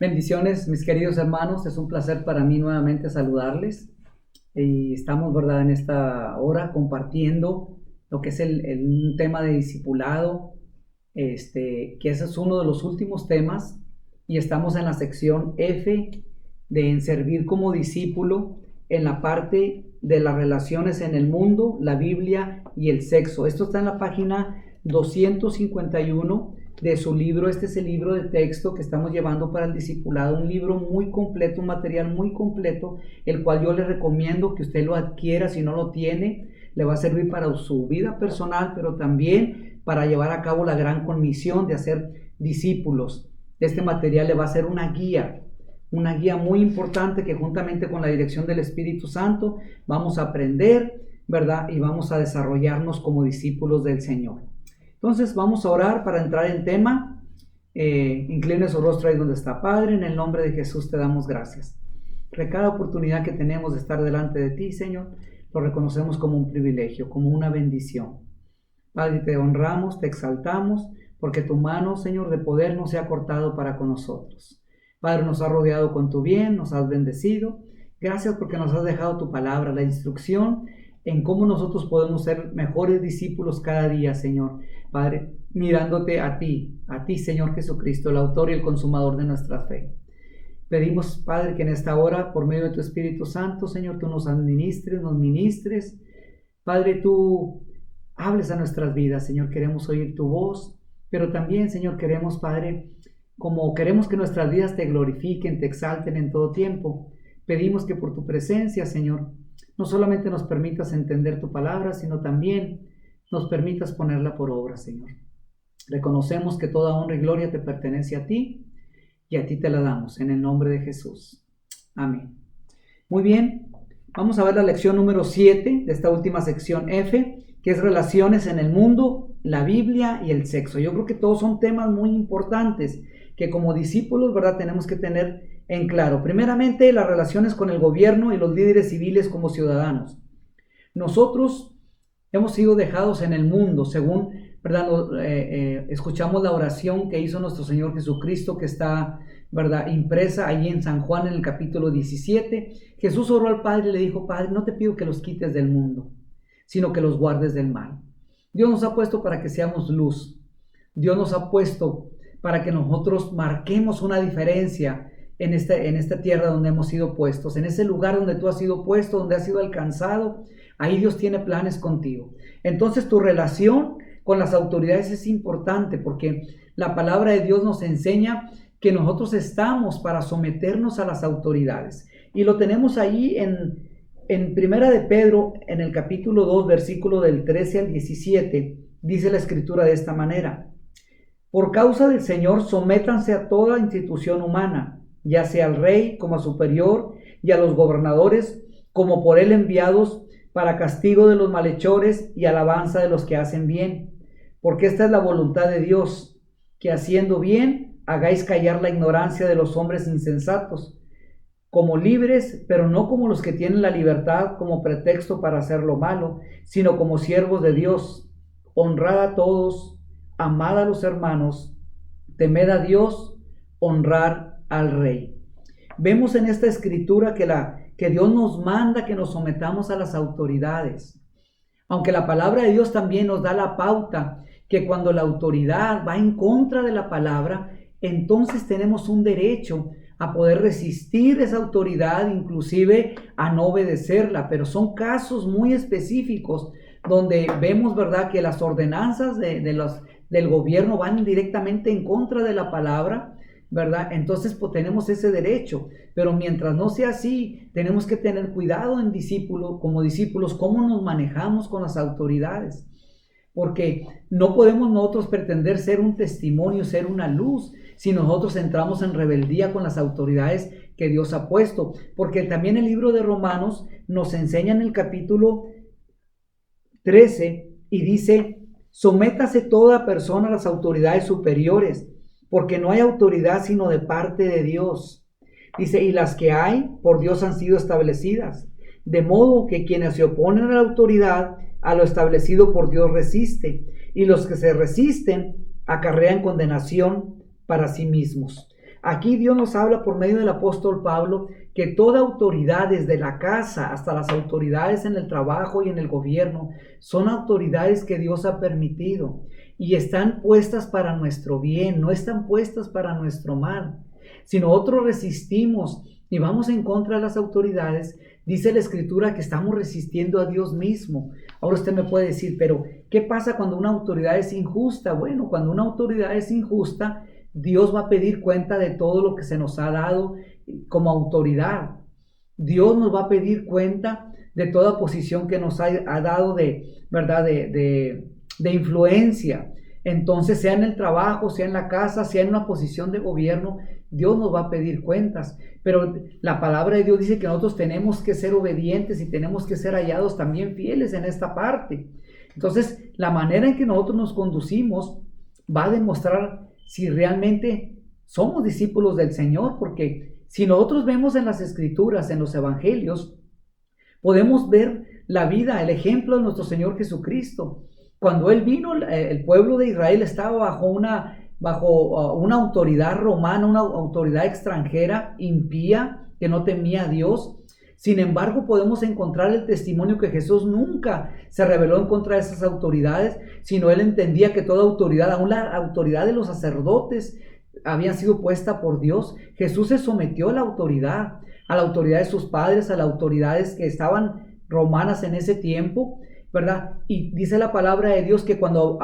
Bendiciones, mis queridos hermanos. Es un placer para mí nuevamente saludarles. Y estamos, ¿verdad?, en esta hora compartiendo lo que es un tema de discipulado, que ese es uno de los últimos temas. Y estamos en la sección F de en servir como discípulo, en la parte de las relaciones en el mundo, la Biblia y el sexo. Esto está en la página 251 de su libro. Este es el libro de texto que estamos llevando para el discipulado, un libro muy completo, un material muy completo, el cual yo le recomiendo que usted lo adquiera. Si no lo tiene, le va a servir para su vida personal, pero también para llevar a cabo la gran comisión de hacer discípulos. Este material le va a ser una guía muy importante que juntamente con la dirección del Espíritu Santo vamos a aprender, ¿verdad? Y vamos a desarrollarnos como discípulos del Señor. Entonces vamos a orar para entrar en tema. Incline su rostro ahí donde está. Padre, en el nombre de Jesús te damos gracias. Por cada oportunidad que tenemos de estar delante de ti, Señor, lo reconocemos como un privilegio, como una bendición. Padre, te honramos, te exaltamos, porque tu mano, Señor, de poder no se ha cortado para con nosotros. Padre, nos has rodeado con tu bien, nos has bendecido. Gracias porque nos has dejado tu palabra, la instrucción en cómo nosotros podemos ser mejores discípulos cada día, Señor. Padre, mirándote a ti, Señor Jesucristo, el autor y el consumador de nuestra fe. Pedimos, Padre, que en esta hora, por medio de tu Espíritu Santo, Señor, tú nos administres, nos ministres. Padre, tú hables a nuestras vidas, Señor. Queremos oír tu voz, pero también, Señor, queremos, Padre, como queremos que nuestras vidas te glorifiquen, te exalten en todo tiempo, pedimos que por tu presencia, Señor, no solamente nos permitas entender tu palabra, sino también nos permitas ponerla por obra, Señor. Reconocemos que toda honra y gloria te pertenece a ti y a ti te la damos, en el nombre de Jesús. Amén. Muy bien, vamos a ver la lección número 7 de esta última sección F, que es relaciones en el mundo, la Biblia y el sexo. Yo creo que todos son temas muy importantes que como discípulos, ¿verdad?, tenemos que tener en claro. Primeramente, las relaciones con el gobierno y los líderes civiles como ciudadanos. Nosotros hemos sido dejados en el mundo, según, ¿verdad?, escuchamos la oración que hizo nuestro Señor Jesucristo, que está, ¿verdad?, impresa allí en San Juan en el capítulo 17. Jesús oró al Padre y le dijo: Padre, no te pido que los quites del mundo, sino que los guardes del mal. Dios nos ha puesto para que seamos luz. Dios nos ha puesto para que nosotros marquemos una diferencia en esta tierra donde hemos sido puestos, en ese lugar donde tú has sido puesto, donde has sido alcanzado. Ahí Dios tiene planes contigo. Entonces tu relación con las autoridades es importante, porque la palabra de Dios nos enseña que nosotros estamos para someternos a las autoridades. Y lo tenemos ahí en Primera de Pedro, en el capítulo 2, versículo del 13 al 17, dice la Escritura de esta manera: por causa del Señor, sométanse a toda institución humana, ya sea al rey como a superior, y a los gobernadores como por él enviados, para castigo de los malhechores y alabanza de los que hacen bien. Porque esta es la voluntad de Dios, que haciendo bien hagáis callar la ignorancia de los hombres insensatos, como libres, pero no como los que tienen la libertad como pretexto para hacer lo malo, sino como siervos de Dios. Honrad a todos, amad a los hermanos, temed a Dios, honrar al rey. Vemos en esta escritura que Dios nos manda que nos sometamos a las autoridades. Aunque la palabra de Dios también nos da la pauta que cuando la autoridad va en contra de la palabra, entonces tenemos un derecho a poder resistir esa autoridad, inclusive a no obedecerla. Pero son casos muy específicos donde vemos, ¿verdad?, que las ordenanzas del gobierno van directamente en contra de la palabra, ¿verdad? Entonces pues tenemos ese derecho, pero mientras no sea así, tenemos que tener cuidado como discípulos, cómo nos manejamos con las autoridades, porque no podemos nosotros pretender ser un testimonio, ser una luz, si nosotros entramos en rebeldía con las autoridades que Dios ha puesto. Porque también el libro de Romanos nos enseña en el capítulo 13 y dice: sométase toda persona a las autoridades superiores, porque no hay autoridad sino de parte de Dios. Dice: y las que hay, por Dios han sido establecidas. De modo que quienes se oponen a la autoridad, a lo establecido por Dios resiste, y los que se resisten acarrean condenación para sí mismos. aquí Dios nos habla por medio del apóstol Pablo que toda autoridad, desde la casa hasta las autoridades en el trabajo y en el gobierno, son autoridades que Dios ha permitido y están puestas para nuestro bien, no están puestas para nuestro mal. Si nosotros resistimos y vamos en contra de las autoridades, dice la Escritura que estamos resistiendo a Dios mismo. Ahora usted me puede decir, pero ¿qué pasa cuando una autoridad es injusta? Bueno, cuando una autoridad es injusta, Dios va a pedir cuenta de todo lo que se nos ha dado como autoridad. Dios nos va a pedir cuenta de toda posición que nos ha dado ¿verdad? De influencia. Entonces, sea en el trabajo, sea en la casa, sea en una posición de gobierno, Dios nos va a pedir cuentas. Pero la palabra de Dios dice que nosotros tenemos que ser obedientes y tenemos que ser hallados también fieles en esta parte. Entonces, la manera en que nosotros nos conducimos va a demostrar si realmente somos discípulos del Señor, porque si nosotros vemos en las Escrituras, en los Evangelios, podemos ver la vida, el ejemplo de nuestro Señor Jesucristo. Cuando Él vino, el pueblo de Israel estaba bajo una autoridad romana, una autoridad extranjera, impía, que no temía a Dios. Sin embargo, podemos encontrar el testimonio que Jesús nunca se rebeló en contra de esas autoridades, sino Él entendía que toda autoridad, aún la autoridad de los sacerdotes, había sido puesta por Dios. Jesús se sometió a la autoridad de sus padres, a las autoridades que estaban romanas en ese tiempo, ¿verdad? Y dice la palabra de Dios que cuando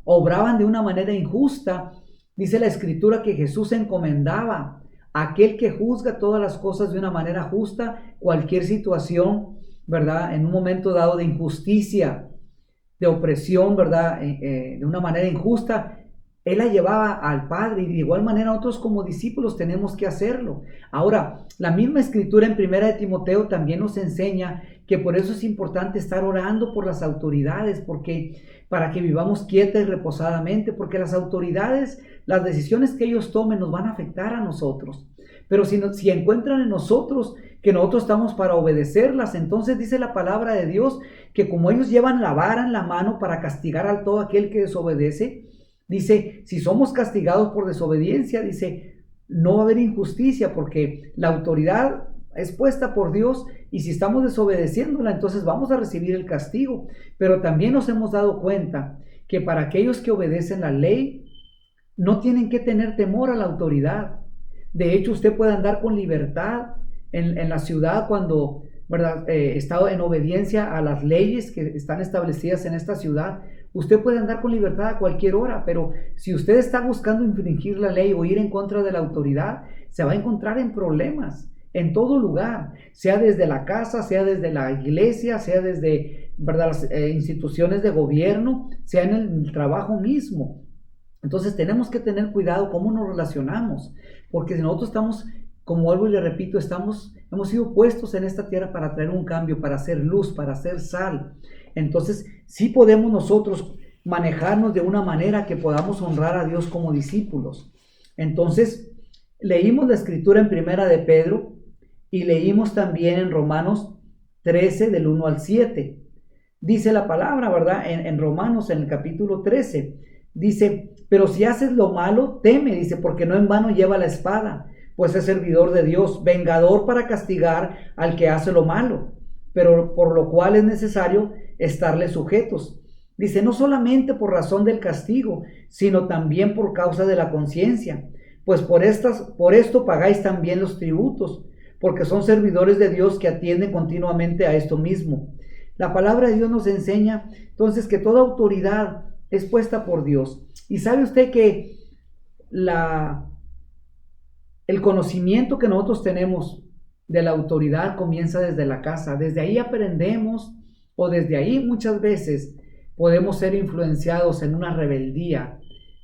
obraban de una manera injusta, dice la Escritura que Jesús encomendaba a aquel que juzga todas las cosas de una manera justa, cualquier situación, ¿verdad? En un momento dado de injusticia, de opresión, ¿verdad? De una manera injusta, Él la llevaba al Padre, y de igual manera nosotros como discípulos tenemos que hacerlo. Ahora, la misma Escritura en 1 de Timoteo también nos enseña que por eso es importante estar orando por las autoridades, porque para que vivamos quieta y reposadamente, porque las autoridades, las decisiones que ellos tomen nos van a afectar a nosotros. Pero si encuentran en nosotros que nosotros estamos para obedecerlas, entonces dice la palabra de Dios que como ellos llevan la vara en la mano para castigar a todo aquel que desobedece, dice, si somos castigados por desobediencia, dice, no va a haber injusticia porque la autoridad es puesta por Dios y si estamos desobedeciéndola, entonces vamos a recibir el castigo. Pero también nos hemos dado cuenta que para aquellos que obedecen la ley, no tienen que tener temor a la autoridad. De hecho, usted puede andar con libertad en la ciudad cuando, ¿verdad? Está en obediencia a las leyes que están establecidas en esta ciudad. Usted puede andar con libertad a cualquier hora, pero si usted está buscando infringir la ley o ir en contra de la autoridad, se va a encontrar en problemas en todo lugar, sea desde la casa, sea desde la iglesia, sea desde, ¿verdad? Las instituciones de gobierno, sea en el trabajo mismo. Entonces tenemos que tener cuidado cómo nos relacionamos, porque si nosotros estamos, como vuelvo y le repito, hemos sido puestos en esta tierra para traer un cambio, para hacer luz, para hacer sal. Entonces sí podemos nosotros manejarnos de una manera que podamos honrar a Dios como discípulos. Entonces leímos la Escritura en 1 de Pedro y leímos también en Romanos 13 del 1 al 7. Dice la palabra, ¿verdad? En Romanos, en el capítulo 13, dice, pero si haces lo malo, teme, dice, porque no en vano lleva la espada, pues es servidor de Dios, vengador para castigar al que hace lo malo, pero por lo cual es necesario estarle sujetos. Dice, no solamente por razón del castigo, sino también por causa de la conciencia, pues por esto pagáis también los tributos, porque son servidores de Dios que atienden continuamente a esto mismo. La palabra de Dios nos enseña entonces que toda autoridad es puesta por Dios. Y sabe usted que el conocimiento que nosotros tenemos de la autoridad comienza desde la casa. Desde ahí aprendemos, o desde ahí muchas veces podemos ser influenciados en una rebeldía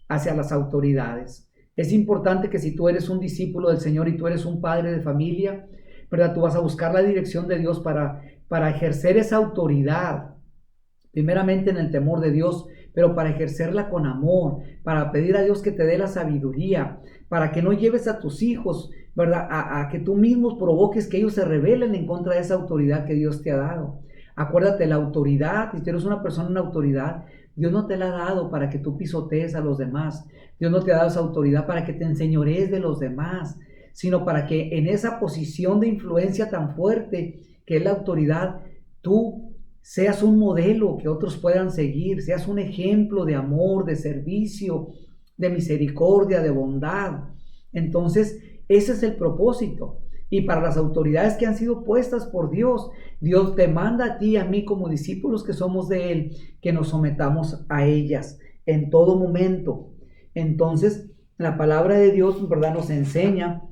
hacia las autoridades. Es importante que si tú eres un discípulo del Señor y tú eres un padre de familia, ¿verdad? Tú vas a buscar la dirección de Dios para ejercer esa autoridad, primeramente en el temor de Dios, pero para ejercerla con amor, para pedir a Dios que te dé la sabiduría, para que no lleves a tus hijos, ¿verdad? A que tú mismos provoques que ellos se rebelen en contra de esa autoridad que Dios te ha dado. Acuérdate, la autoridad, si tú eres una persona en autoridad, Dios no te la ha dado para que tú pisotees a los demás. Dios no te ha dado esa autoridad para que te enseñorees de los demás, sino para que en esa posición de influencia tan fuerte que es la autoridad, tú seas un modelo que otros puedan seguir, seas un ejemplo de amor, de servicio, de misericordia, de bondad. Entonces, ese es el propósito. Y para las autoridades que han sido puestas por Dios, Dios te manda a ti y a mí como discípulos que somos de Él, que nos sometamos a ellas en todo momento. Entonces, la palabra de Dios, ¿verdad?, nos enseña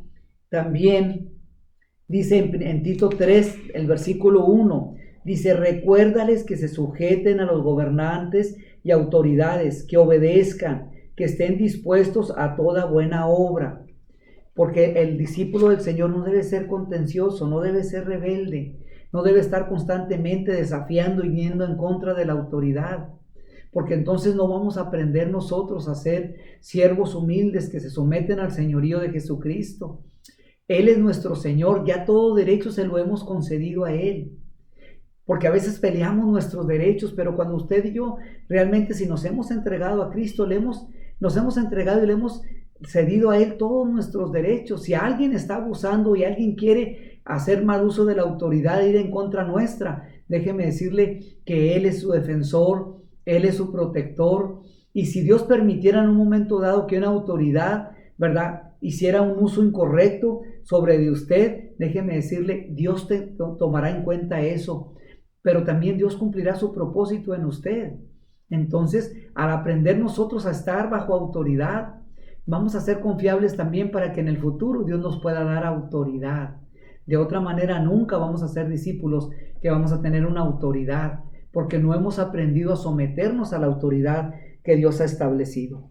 también, dice en Tito 3, el versículo 1, dice: recuérdales que se sujeten a los gobernantes y autoridades, que obedezcan, que estén dispuestos a toda buena obra. Porque el discípulo del Señor no debe ser contencioso, no debe ser rebelde, no debe estar constantemente desafiando y yendo en contra de la autoridad. Porque entonces no vamos a aprender nosotros a ser siervos humildes que se someten al señorío de Jesucristo. Él es nuestro Señor, ya todo derecho se lo hemos concedido a Él. Porque a veces peleamos nuestros derechos, pero cuando usted y yo realmente, si nos hemos entregado a Cristo, nos hemos entregado y le hemos cedido a Él todos nuestros derechos. Si alguien está abusando y alguien quiere hacer mal uso de la autoridad e ir en contra nuestra, déjeme decirle que Él es su defensor, Él es su protector. Y si Dios permitiera en un momento dado que una autoridad, ¿verdad?, hiciera un uso incorrecto sobre de usted, déjeme decirle, Dios te tomará en cuenta eso. Pero también Dios cumplirá su propósito en usted. Entonces, al aprender nosotros a estar bajo autoridad, vamos a ser confiables también para que en el futuro Dios nos pueda dar autoridad. De otra manera, nunca vamos a ser discípulos que vamos a tener una autoridad, porque no hemos aprendido a someternos a la autoridad que Dios ha establecido.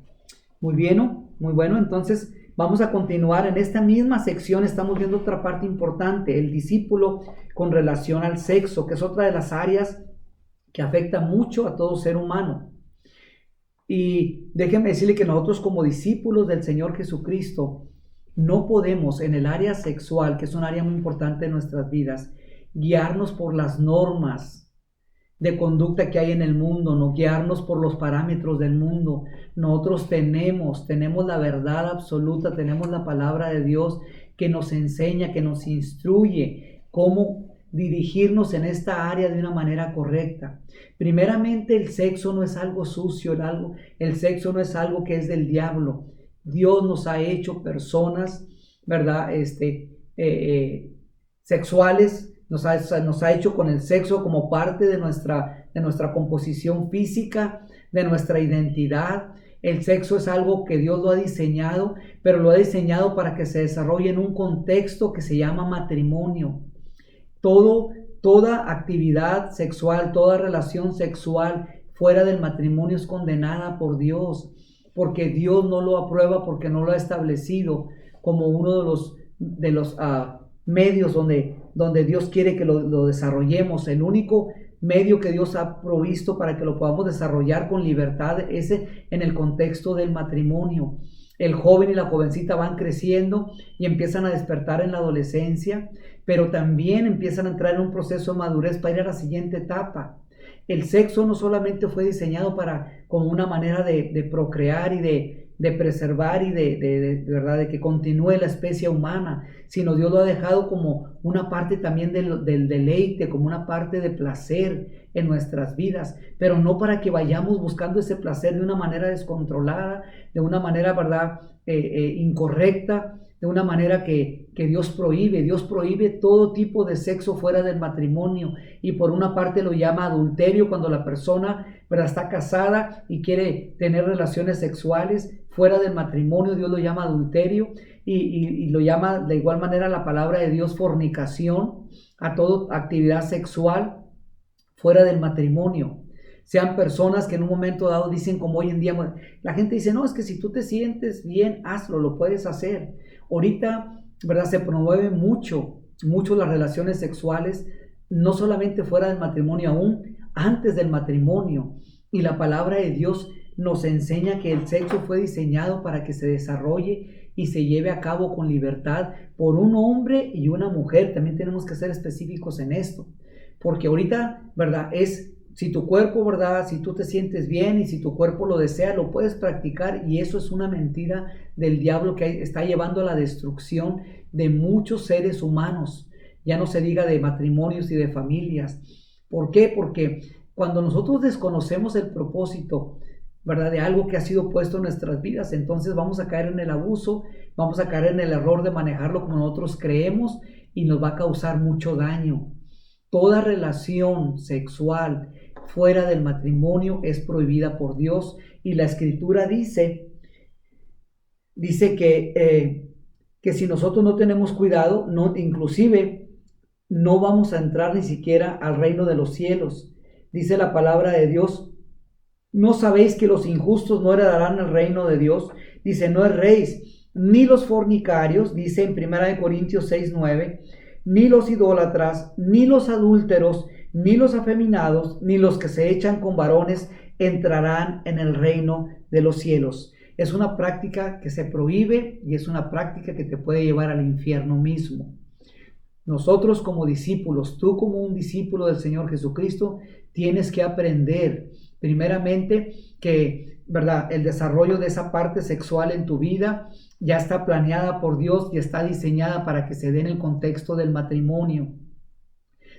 Muy bien, muy bueno. Entonces, vamos a continuar en esta misma sección. Estamos viendo otra parte importante, el discípulo con relación al sexo, que es otra de las áreas que afecta mucho a todo ser humano. Y déjenme decirle que nosotros como discípulos del Señor Jesucristo no podemos en el área sexual, que es un área muy importante en nuestras vidas, guiarnos por las normas de conducta que hay en el mundo, no guiarnos por los parámetros del mundo. Nosotros tenemos la verdad absoluta, tenemos la palabra de Dios que nos enseña, que nos instruye cómo dirigirnos en esta área de una manera correcta. Primeramente, el sexo no es algo sucio, el sexo no es algo que es del diablo. Dios nos ha hecho personas, ¿verdad?, sexuales. Nos ha hecho con el sexo como parte de nuestra composición física, de nuestra identidad. El sexo es algo que Dios lo ha diseñado, pero lo ha diseñado para que se desarrolle en un contexto que se llama matrimonio. Toda actividad sexual, toda relación sexual fuera del matrimonio es condenada por Dios, porque Dios no lo aprueba, porque no lo ha establecido como uno de los medios donde Dios quiere que lo desarrollemos. El único medio que Dios ha provisto para que lo podamos desarrollar con libertad es en el contexto del matrimonio. El joven y la jovencita van creciendo y empiezan a despertar en la adolescencia, pero también empiezan a entrar en un proceso de madurez para ir a la siguiente etapa. El sexo no solamente fue diseñado como una manera de procrear y de preservar y ¿verdad?, de que continúe la especie humana, sino Dios lo ha dejado como una parte también del deleite, como una parte de placer en nuestras vidas, pero no para que vayamos buscando ese placer de una manera descontrolada, de una manera, ¿verdad?, incorrecta, de una manera que Dios prohíbe. Dios prohíbe todo tipo de sexo fuera del matrimonio, y por una parte lo llama adulterio cuando la persona, ¿verdad?, está casada y quiere tener relaciones sexuales fuera del matrimonio. Dios lo llama adulterio, y lo llama de igual manera la palabra de Dios fornicación a toda actividad sexual fuera del matrimonio. Sean personas que en un momento dado dicen, como hoy en día, la gente dice, no, es que si tú te sientes bien, hazlo, lo puedes hacer. Ahorita, ¿verdad?, se promueve mucho las relaciones sexuales, no solamente fuera del matrimonio, aún antes del matrimonio. Y la palabra de Dios nos enseña que el sexo fue diseñado para que se desarrolle y se lleve a cabo con libertad por un hombre y una mujer. También tenemos que ser específicos en esto, porque ahorita, ¿verdad?, es Si tu cuerpo, ¿verdad? Si tú te sientes bien y si tu cuerpo lo desea, lo puedes practicar, y eso es una mentira del diablo que está llevando a la destrucción de muchos seres humanos. Ya no se diga de matrimonios y de familias. ¿Por qué? Porque cuando nosotros desconocemos el propósito, ¿verdad? De algo que ha sido puesto en nuestras vidas, entonces vamos a caer en el abuso, vamos a caer en el error de manejarlo como nosotros creemos y nos va a causar mucho daño. Toda relación sexual fuera del matrimonio es prohibida por Dios, y la Escritura dice que si nosotros no tenemos cuidado, no, inclusive no vamos a entrar ni siquiera al reino de los cielos. Dice la palabra de Dios: ¿no sabéis que los injustos no heredarán el reino de Dios? Dice: no erréis, ni los fornicarios, dice en 1 Corintios 6:9, ni los idólatras, ni los adúlteros, ni los afeminados, ni los que se echan con varones entrarán en el reino de los cielos. Es una práctica que se prohíbe y es una práctica que te puede llevar al infierno mismo. Nosotros como discípulos, tú como un discípulo del Señor Jesucristo, tienes que aprender primeramente que, ¿verdad?, el desarrollo de esa parte sexual en tu vida ya está planeada por Dios y está diseñada para que se dé en el contexto del matrimonio.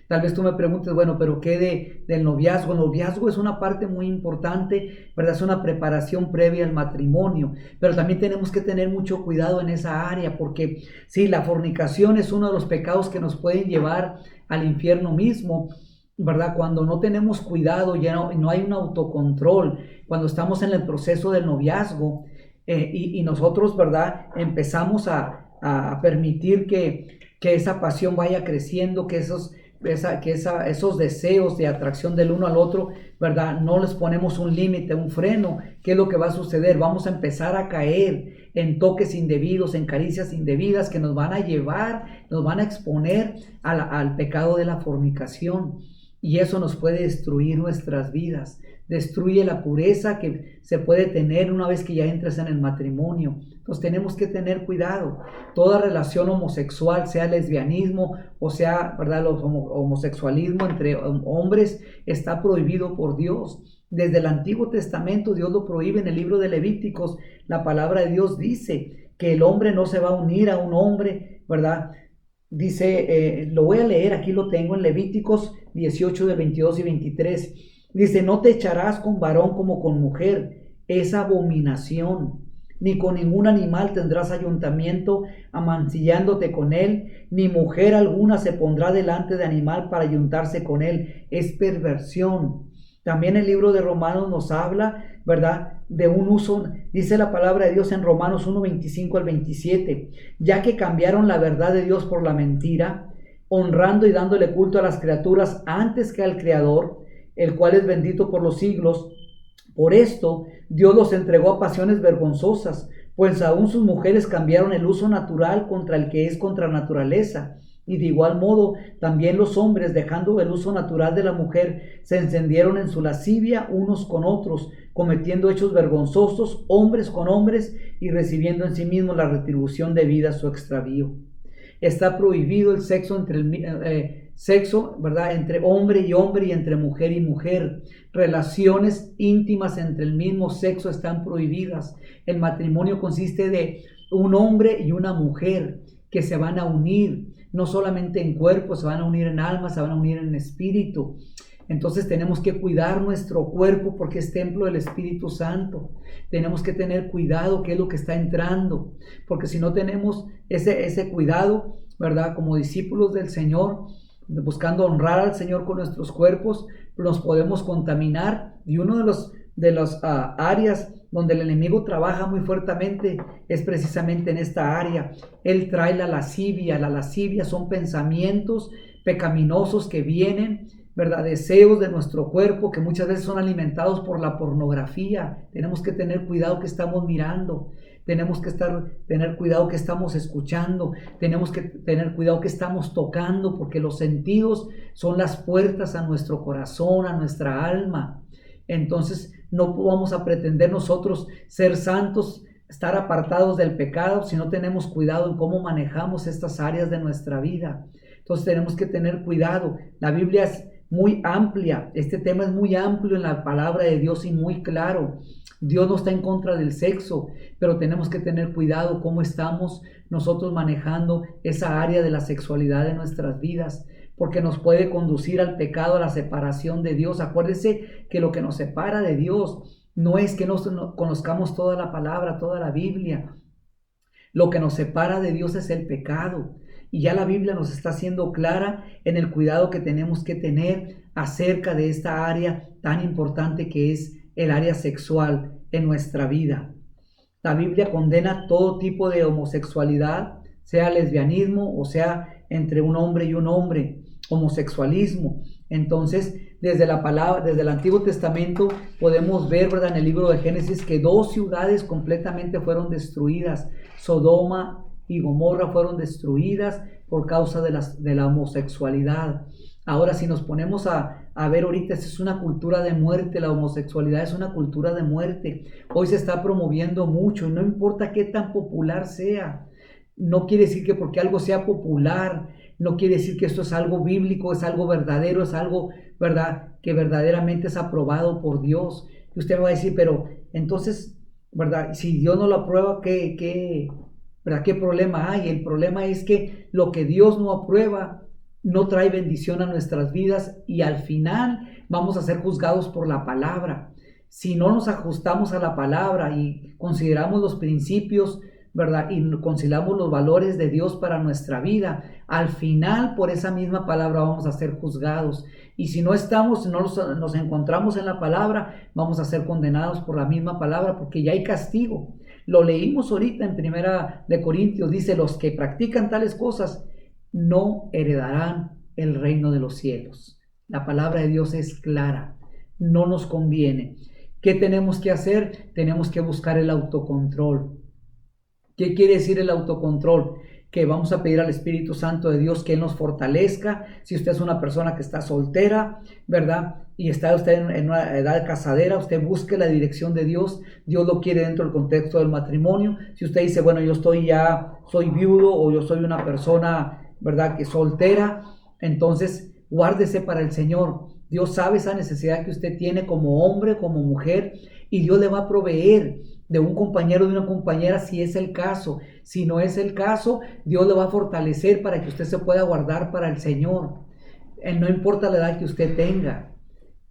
Tal vez tú me preguntes, bueno, pero ¿qué del noviazgo? El noviazgo es una parte muy importante, ¿verdad? Es una preparación previa al matrimonio, pero también tenemos que tener mucho cuidado en esa área, porque sí, la fornicación es uno de los pecados que nos pueden llevar al infierno mismo, ¿verdad? Cuando no tenemos cuidado, ya no hay un autocontrol, cuando estamos en el proceso del noviazgo, y nosotros, ¿verdad?, empezamos a permitir que esa pasión vaya creciendo, que esos deseos de atracción del uno al otro, ¿verdad?, no les ponemos un límite, un freno. ¿Qué es lo que va a suceder? Vamos a empezar a caer en toques indebidos, en caricias indebidas que nos van a llevar, nos van a exponer al pecado de la fornicación, y eso nos puede destruir nuestras vidas. Destruye la pureza que se puede tener una vez que ya entras en el matrimonio. Entonces tenemos que tener cuidado. Toda relación homosexual, sea lesbianismo o sea, ¿verdad?, los homosexualismo entre hombres, está prohibido por Dios. Desde el Antiguo Testamento Dios lo prohíbe. En el libro de Levíticos, la palabra de Dios dice que el hombre no se va a unir a un hombre, ¿verdad? Dice, lo voy a leer, aquí lo tengo en Levíticos 18 de 22 y 23. Dice: no te echarás con varón como con mujer, es abominación. Ni con ningún animal tendrás ayuntamiento, amancillándote con él, ni mujer alguna se pondrá delante de animal para ayuntarse con él, es perversión. También el libro de Romanos nos habla, ¿verdad?, de un uso, dice la palabra de Dios en Romanos 1, 25 al 27, ya que cambiaron la verdad de Dios por la mentira, honrando y dándole culto a las criaturas antes que al Creador, el cual es bendito por los siglos. Por esto Dios los entregó a pasiones vergonzosas, pues aún sus mujeres cambiaron el uso natural contra el que es contra naturaleza. Y de igual modo, también los hombres, dejando el uso natural de la mujer, se encendieron en su lascivia unos con otros, cometiendo hechos vergonzosos, hombres con hombres, y recibiendo en sí mismos la retribución debida a su extravío. Está prohibido el sexo ¿verdad?, entre hombre y entre mujer y mujer. Relaciones íntimas entre el mismo sexo están prohibidas. El matrimonio consiste de un hombre y una mujer que se van a unir, no solamente en cuerpo, se van a unir en alma, se van a unir en espíritu. Entonces tenemos que cuidar nuestro cuerpo porque es templo del Espíritu Santo. Tenemos que tener cuidado qué es lo que está entrando, porque si no tenemos ese cuidado, ¿verdad?, como discípulos del Señor, buscando honrar al Señor con nuestros cuerpos, nos podemos contaminar. Y uno de las áreas donde el enemigo trabaja muy fuertemente es precisamente en esta área. Él trae la lascivia. La lascivia son pensamientos pecaminosos que vienen, ¿verdad?, deseos de nuestro cuerpo que muchas veces son alimentados por la pornografía. Tenemos que tener cuidado que estamos mirando. Tenemos que tener cuidado que estamos escuchando, tenemos que tener cuidado que estamos tocando, porque los sentidos son las puertas a nuestro corazón, a nuestra alma. Entonces no vamos a pretender nosotros ser santos, estar apartados del pecado, si no tenemos cuidado en cómo manejamos estas áreas de nuestra vida. Entonces tenemos que tener cuidado. La Biblia muy amplia. Este tema es muy amplio en la palabra de Dios y muy claro. Dios no está en contra del sexo, pero tenemos que tener cuidado cómo estamos nosotros manejando esa área de la sexualidad de nuestras vidas, porque nos puede conducir al pecado, a la separación de Dios. Acuérdense que lo que nos separa de Dios no es que no conozcamos toda la palabra, toda la Biblia. Lo que nos separa de Dios es el pecado. Y ya la Biblia nos está haciendo clara en el cuidado que tenemos que tener acerca de esta área tan importante que es el área sexual en nuestra vida. La Biblia condena todo tipo de homosexualidad, sea lesbianismo o sea entre un hombre y un hombre, homosexualismo. Entonces, desde la palabra, desde el Antiguo Testamento podemos ver, ¿verdad?, en el libro de Génesis que 2 ciudades completamente fueron destruidas. Sodoma y Gomorra fueron destruidas por causa de la homosexualidad. Ahora, si nos ponemos a ver ahorita, esta es una cultura de muerte, la homosexualidad es una cultura de muerte. Hoy se está promoviendo mucho y no importa qué tan popular sea. No quiere decir que porque algo sea popular, no quiere decir que esto es algo bíblico, es algo verdadero, es algo, ¿verdad?, que verdaderamente es aprobado por Dios. Y usted va a decir, pero entonces, ¿verdad?, si Dios no lo aprueba, ¿verdad?, ¿qué problema hay? El problema es que lo que Dios no aprueba no trae bendición a nuestras vidas y al final vamos a ser juzgados por la palabra. Si no nos ajustamos a la palabra y consideramos los principios, ¿verdad?, y consideramos los valores de Dios para nuestra vida, al final por esa misma palabra vamos a ser juzgados. Y si no nos encontramos en la palabra, vamos a ser condenados por la misma palabra, porque ya hay castigo. Lo leímos ahorita en 1 Corintios, dice, los que practican tales cosas no heredarán el reino de los cielos. La palabra de Dios es clara, no nos conviene. ¿Qué tenemos que hacer? Tenemos que buscar el autocontrol. ¿Qué quiere decir el autocontrol? Que vamos a pedir al Espíritu Santo de Dios que Él nos fortalezca. Si usted es una persona que está soltera, ¿verdad?, y está usted en una edad casadera, usted busque la dirección de Dios. Dios lo quiere dentro del contexto del matrimonio. Si usted dice, bueno, yo soy viudo o yo soy una persona, ¿verdad?, que soltera, entonces guárdese para el Señor. Dios sabe esa necesidad que usted tiene como hombre, como mujer, y Dios le va a proveer de un compañero, de una compañera, si es el caso. Si no es el caso, Dios le va a fortalecer para que usted se pueda guardar para el Señor. No importa la edad que usted tenga,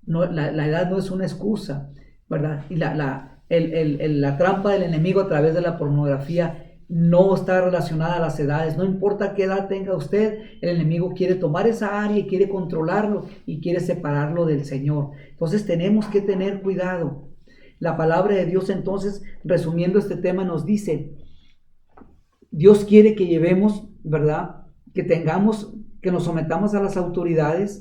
no, la edad no es una excusa, ¿verdad? Y la trampa del enemigo a través de la pornografía no está relacionada a las edades. No importa qué edad tenga usted, el enemigo quiere tomar esa área y quiere controlarlo y quiere separarlo del Señor. Entonces tenemos que tener cuidado. La palabra de Dios, entonces, resumiendo este tema, nos dice, Dios quiere que llevemos, ¿verdad?, que nos sometamos a las autoridades,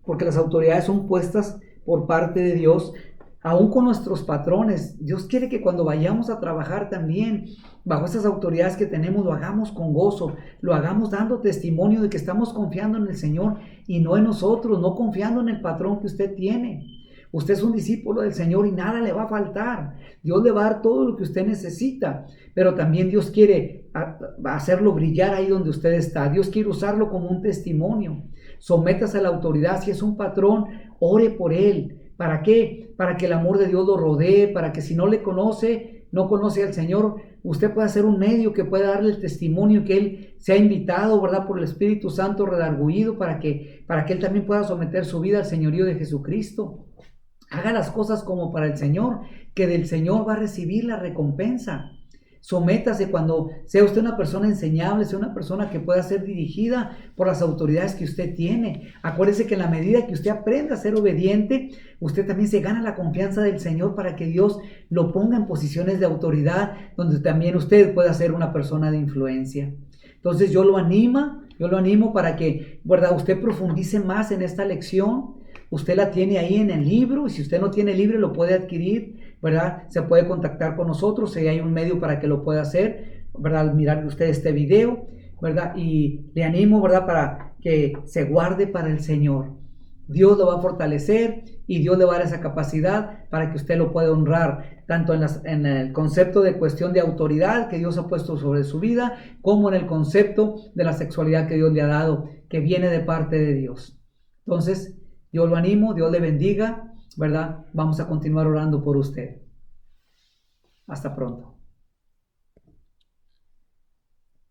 porque las autoridades son puestas por parte de Dios, aún con nuestros patrones. Dios quiere que cuando vayamos a trabajar también, bajo esas autoridades que tenemos, lo hagamos con gozo, lo hagamos dando testimonio de que estamos confiando en el Señor y no en nosotros, no confiando en el patrón que usted tiene. Usted es un discípulo del Señor y nada le va a faltar. Dios le va a dar todo lo que usted necesita, pero también Dios quiere hacerlo brillar ahí donde usted está. Dios quiere usarlo como un testimonio. Sométase a la autoridad. Si es un patrón, ore por él. ¿Para qué? Para que el amor de Dios lo rodee, para que si no conoce al Señor, usted pueda ser un medio que pueda darle el testimonio, que Él sea invitado, ¿verdad?, por el Espíritu Santo redargüido, para que Él también pueda someter su vida al señorío de Jesucristo. Haga las cosas como para el Señor, que del Señor va a recibir la recompensa. Sométase cuando sea usted una persona enseñable, sea una persona que pueda ser dirigida por las autoridades que usted tiene. Acuérdese que en la medida que usted aprenda a ser obediente, usted también se gana la confianza del Señor para que Dios lo ponga en posiciones de autoridad, donde también usted pueda ser una persona de influencia. Entonces yo lo animo para que, ¿verdad?, usted profundice más en esta lección. Usted la tiene ahí en el libro, y si usted no tiene el libro lo puede adquirir, ¿verdad? Se puede contactar con nosotros, si hay un medio para que lo pueda hacer, ¿verdad?, al mirar usted este video, ¿verdad? Y le animo, ¿verdad?, para que se guarde para el Señor. Dios lo va a fortalecer y Dios le va a dar esa capacidad para que usted lo pueda honrar, tanto en el concepto de cuestión de autoridad que Dios ha puesto sobre su vida, como en el concepto de la sexualidad que Dios le ha dado, que viene de parte de Dios. Entonces, Yo lo animo, Dios le bendiga, ¿verdad? Vamos a continuar orando por usted. Hasta pronto.